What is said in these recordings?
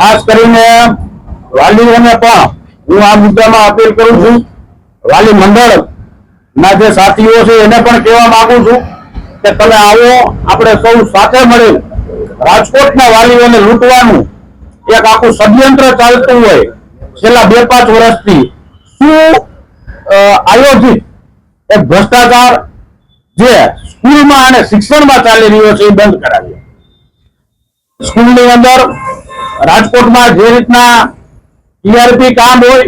ખાસ કરીને વાલીઓને પણ હું આ મુદ્દામાં અપીલ કરું છું. વાલી મંડળ ના જે સાથીઓ છે એને પણ કહેવા માંગુ છું કે તમે આવો, આપણે સૌ સાથે મળી રાજકોટના વાલીઓને લૂંટવાનું એક આખું ષડયંત્ર ચાલતું હોય છેલ્લા 2-5 વર્ષથી શું આયોજિત એક ભ્રષ્ટાચાર જે સ્કૂલમાં અને શિક્ષણમાં ચાલી રહ્યો છે એ બંધ કરાવીએ. સ્કૂલની અંદર રાજકોટમાં જે રીતના ટીઆરપી કામ હોય,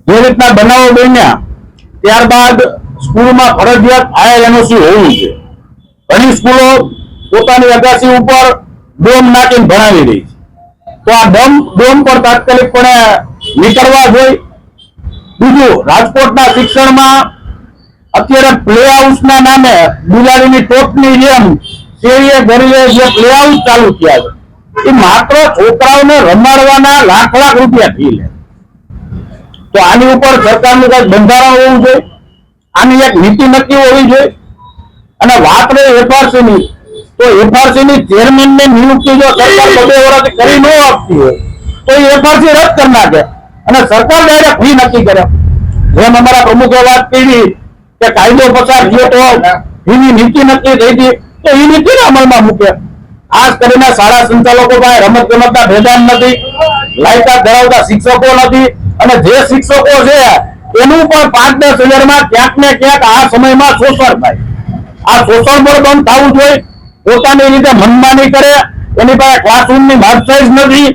જે રીતના બનાવો બન્યા, ત્યારબાદ સ્કૂલમાં ફરજિયાત ILNOC હોવું જોઈએ. ઘણી સ્કૂલો પોતાની અગાસી ઉપર ડોમ નાખીને ભણાવી રહી છે, તો આ ડોમ પર તાત્કાલિકપણે નીકળવા જોઈએ. બીજું, રાજકોટના શિક્ષણમાં અત્યારે પ્લે હાઉસના નામે બિલાડીની ટોપની જેમ શેરીએ ગરીએ જે પ્લે હાઉસ ચાલુ થયા છે એ માત્ર છોકરાઓને રમાડવાના લાખ રૂપિયા ફી લે. તો આની ઉપર સરકારનું કઈક બંધારણ હોવું જોઈએ, આની એક નીતિ નક્કી હોવી જોઈએ. અને વાત રહી FRC ની, તો FRC ની ચેરમેન ની નિયુક્તિ જો સરકાર 2 વર્ષથી કરી ન આપતી હોય તો એ FRC રદ કરી નાખે અને સરકાર ડાયરેક્ટ ફી નક્કી કરે. જેમ અમારા પ્રમુખે વાત કરી કે કાયદો પસાર થયો તો ફીની નીતિ નક્કી થઈ હતી, તો એ નીતિને અમલમાં મૂકે. ખાસ કરીને શાળા સંચાલકો પાસે રમત ગમતના મેદાન નથી, લાયકાત ધરાવતા શિક્ષકો નથી, અને જે શિક્ષકો છે એનું પણ 5-10 હજારમાં ક્યાંક ને ક્યાંક આ સમયમાં શોષણ થાય. આ શોષણ પણ બંધ થવું જોઈએ. પોતાની રીતે મનમાની કરે, એની પાસે ક્લાસરૂમની માપ સાઈઝ નથી,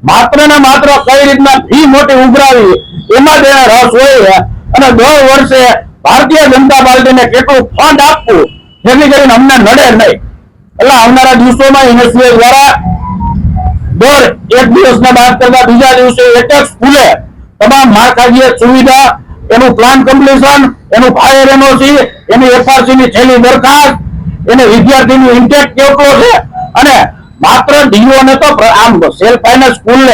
માત્ર ને માત્ર કઈ રીતના ફી મોટી ઉઘરાવી એમાં તેને રસ હોય. અને 10 વર્ષે ભારતીય જનતા પાર્ટીને કેટલું ફંડ આપવું જેથી કરીને અમને નડે નહીં. એટલે આવનારા દિવસોમાં NSUI દ્વારા દર એક દિવસના બાદ કરતા બીજા દિવસે એક સ્કૂલે તમામ માળખાકીય સુવિધા, એનું પ્લાન કમ્પ્લીશન, એનું ફાયર NOC, એની FRC ની છેલ્લી દરખાસ્ત, એને વિદ્યાર્થીનું ઇન્ટેક કેટલો છે, અને માત્ર DO ને તો આમ self finance school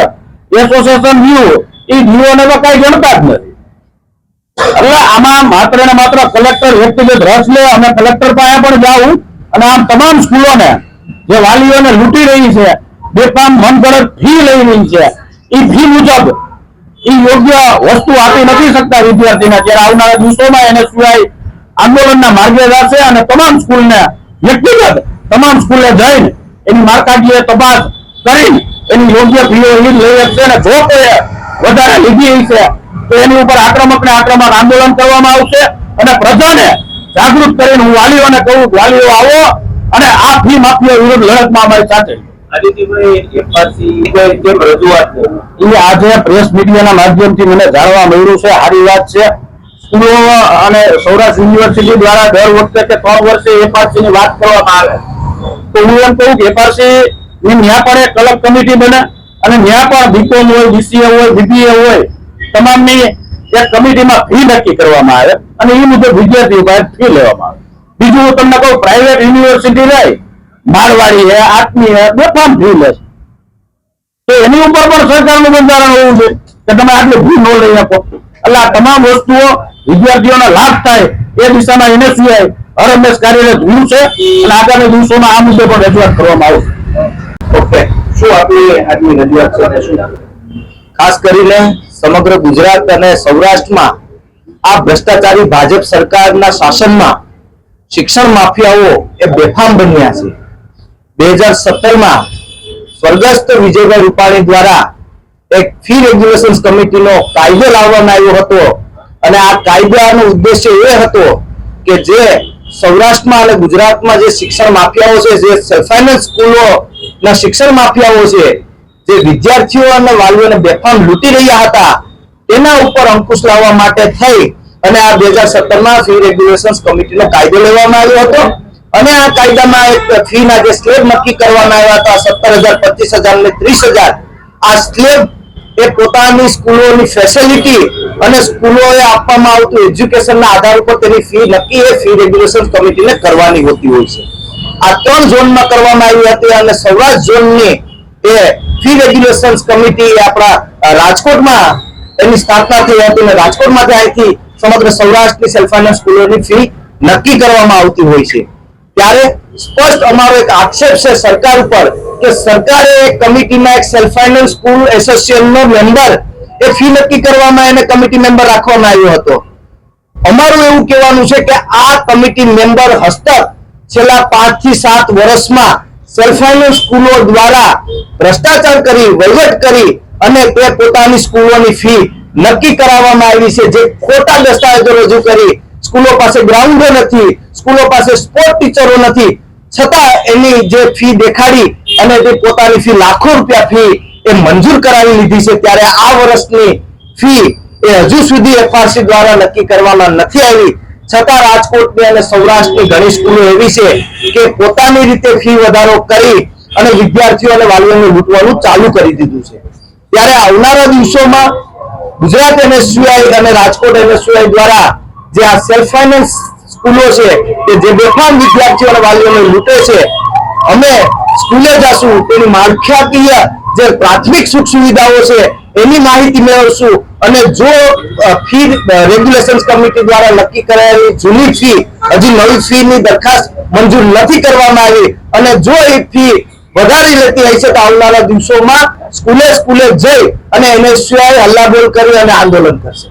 association view A DO ને તો કઈ ગણતા જ નથી. એટલે આમાં માત્ર ને માત્ર કલેક્ટર વ્યક્તિગત રસ લે. અમે કલેક્ટર પાસે પણ જાઉં અને આમ તમામ સ્કૂલોને જે વાલીઓને લૂંટી રહી છે, બેફામ મનગઢ ફી લઈ રહી છે, એ ફી મુજબ એ યોગ્ય વસ્તુ આપી નથી શકતા વિદ્યાર્થીને. ત્યારે આવનારા દિવસોમાં NSUI આંદોલનના માર્ગે જશે અને તમામ સ્કૂલને વ્યક્તિગત તમામ સ્કૂલે જઈને એની માળખાકીય તપાસ કરીને એની યોગ્ય ફીઓ લઈ શકશે. અને જો કોઈ વધારે લીધી છે તો એની ઉપર આક્રમક આંદોલન કરવામાં આવશે. અને પ્રજાને જાગૃત કરીને હું વાલીઓને કહું, વાલીઓ આવો અને આ ફી માફિયા વિરુદ્ધ લડતમાં અમારી સાથે. આજે પ્રેસ મીડિયાના માધ્યમથી મને જાણવા મળ્યું છે, સારી વાત છે. સ્કૂલો અને સૌરાષ્ટ્ર યુનિવર્સિટી દ્વારા દર વખતે કે 3 વર્ષે FRC ની વાત કરવામાં આવે, તો હું એમ કહું કે FRC ની ન્યા પણ એક અલગ કમિટી બને અને ન્યા પણ BCom હોય, BCA હોય, BBA હોય, તમામની એક કમિટીમાં ફી નક્કી કરવામાં આવે અને એ મુજબ વિદ્યાર્થીઓ પાસે ફી લેવામાં આવે. બીજું હું તમને કહું, પ્રાઇવેટ યુનિવર્સિટી રહી, મારવાડી હે, આત્મી હે, બેફામ ફી લે, તો એની ઉપર પણ સરકારનું બંધારણ હોવું જોઈએ કે તમે આટલી ફી ન લઈ આપો. એટલે આ તમામ વસ્તુઓ વિદ્યાર્થીઓને લાભ થાય એ દિશામાં NSUI હરહંમેશ કાર્યરત રહ્યું છે અને આગામી દિવસોમાં આ મુદ્દે પણ રજૂઆત કરવામાં આવશે. ઓકે, શું આપની આજની રજૂઆત છે? શું ખાસ કરીને સમગ્ર ગુજરાત અને સૌરાષ્ટ્રમાં આ ભ્રષ્ટાચારી ભાજપ સરકારના શાસનમાં શિક્ષણ માફિયાઓ એ બેફામ બન્યા છે. 2017માં સ્વર્ગસ્થ વિજયભાઈ રૂપાણી દ્વારા એક ફી રેગ્યુલેશન કમિટીનો કાયદો લાવવામાં આવ્યો હતો અને આ કાયદાનો ઉદ્દેશ્ય એ હતો કે જે સૌરાષ્ટ્રમાં અને ગુજરાતમાં જે શિક્ષણ માફિયાઓ છે, જે સેલ્ફ ફાઇનાન્સ સ્કૂલોના શિક્ષણ માફિયાઓ છે, જે વિદ્યાર્થીઓ અને વાલીઓને બેફામ લૂંટી રહ્યા હતા, તેના ઉપર અંકુશ લાવવા માટે થઈ અને આ 2017માં ફી રેગ્યુલેશન કમિટીનો કાયદો લેવામાં આવ્યો હતો. અને આ કાયદામાં એક ફીના જે સ્લેબ નક્કી કરવામાં આવ્યા હતા 17,000, 25,000 અને 30,000, આ સ્લેબ એ પોતાની સ્કૂલોની ફેસિલિટી અને સ્કૂલોએ આપવામાં આવતું એજ્યુકેશનના આધાર ઉપર તેની ફી નક્કી એ ફી રેગ્યુલેશન કમિટીને કરવાની હોતી હોય છે. આ 3 ઝોનમાં કરવામાં આવી હતી અને સૌરાષ્ટ્ર ઝોનની એ ફી રેગ્યુલેશન કમિટી આપણા રાજકોટમાં એની સ્થાપના થઈ હતી અને રાજકોટમાંથી અહીંથી સમગ્ર સૌરાષ્ટ્રની સેલ્ફ ફાઇનાન્સ સ્કૂલોની ફી નક્કી કરવામાં આવતી હોય છે. ત્યારે સ્પષ્ટ અમારો એક આક્ષેપ છે સરકાર ઉપર કે સરકારે એક કમિટીમાં એક સેલ્ફ ફાઇનાન્સ સ્કૂલ એસોસિએશનનો મેમ્બર એ ફી નક્કી કરવામાં એને કમિટી મેમ્બર રાખવામાં આવ્યો હતો. અમારું એવું કહેવાનું છે કે આ કમિટી મેમ્બર હસ્તક છેલ્લા 5 થી 7 વર્ષમાં સેલ્ફ ફાઇનાન્સ સ્કૂલો દ્વારા ભ્રષ્ટાચાર કરી વહીવટ કરી અને તે પોતાની સ્કૂલોની ફી નક્કી કરાવવામાં આવી છે, જે ખોટા દસ્તાવેજો રજૂ કરી. સ્કૂલો પાસે ગ્રાઉન્ડો નથી, સ્કૂલો પાસે સ્પોર્ટ ટીચરો નથી, છતાં એની જે ફી દેખાડી અને તે પોતાની ફી લાખો રૂપિયા ફી એ મંજૂર કરાવી લીધી છે. ત્યારે આ વર્ષની ફી એ હજુ સુધી એફઆરસી દ્વારા નક્કી કરવામાં નથી આવી, છતાં રાજકોટની અને સૌરાષ્ટ્રની ઘણી સ્કૂલો એવી છે કે પોતાની રીતે ફી વધારો કરી અને વિદ્યાર્થીઓ અને વાલીઓને લૂંટવાનું ચાલુ કરી દીધું છે. ત્યારે આવનારા દિવસોમાં ગુજરાત એનએસયુઆઈ અને રાજકોટ એનએસયુઆઈ દ્વારા જે આ સેલ્ફ ફાઇનાન્સ સ્કૂલો છે કે જે બેફામ વિદ્યાર્થીઓ અને વાલીઓને લૂંટે છે, અમે સ્કૂલે જશું, તેની માળખાકીય જે પ્રાથમિક સુખ સુવિધાઓ છે એની માહિતી મેળવશું અને જો ફી રેગ્યુલેશન્સ કમિટી દ્વારા નક્કી કરાયેલી જૂની ફી હજી નવી ફીની દરખાસ્ત મંજૂર નથી કરવામાં આવી અને જો એ ફી વધારી લેતી હશે તો આવનારા દિવસોમાં સ્કૂલે જઈ અને એનએસયુઆઈ હલ્લાબોલ કરી અને આંદોલન કરશે.